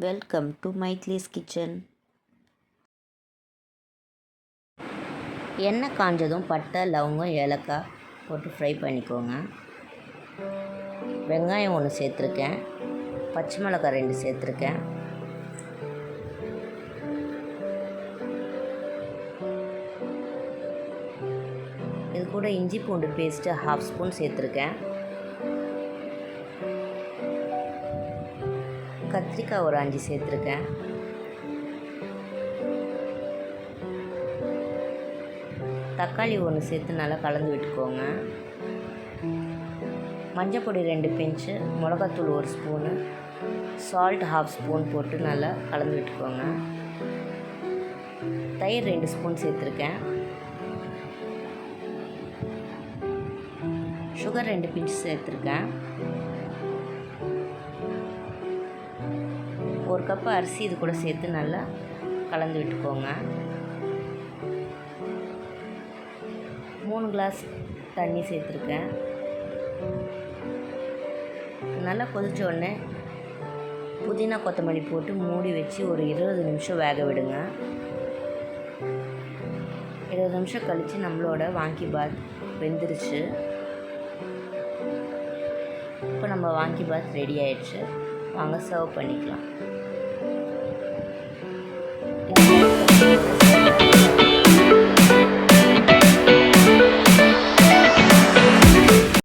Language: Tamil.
Welcome to மைத்லிஸ் kitchen. எண்ணெய் காஞ்சதும் பட்டை, லவங்கம், ஏலக்காய் போட்டு ஃப்ரை பண்ணிக்கோங்க. வெங்காயம் 1 சேர்த்துருக்கேன், பச்சை மிளகாய் 2 சேர்த்துருக்கேன், இது கூட இஞ்சி பூண்டு பேஸ்ட்டு 1/2 ஸ்பூன் சேர்த்துருக்கேன். கத்திரிக்காய் ஒரு 5 சேர்த்துருக்கேன். தக்காளி 1 சேர்த்து நல்லா கலந்து விட்டுக்கோங்க. மஞ்சப்பொடி 2 பிஞ்சு, மிளகாத்தூள் 1 ஸ்பூனு, சால்ட் 1/2 ஸ்பூன் போட்டு நல்லா கலந்து விட்டுக்கோங்க. தயிர் 2 ஸ்பூன் சேர்த்துருக்கேன். சுகர் 2 பிஞ்சு சேர்த்துருக்கேன். 1 கப் அரிசி இது கூட சேர்த்து நல்லா கலந்து விட்டுக்கோங்க. 3 கிளாஸ் தண்ணி சேர்த்துருக்கேன். நல்லா கொதிச்ச உடனே புதினா கொத்தமல்லி போட்டு மூடி வச்சு ஒரு 20 நிமிஷம் வேக விடுங்க. 20 நிமிஷம் கழித்து நம்மளோட வாங்கிபாத் வெந்துருச்சு. இப்போ நம்ம வாங்கிபாத் ரெடி ஆயிடுச்சு. வாங்க சர்வ் பண்ணிக்கலாம்.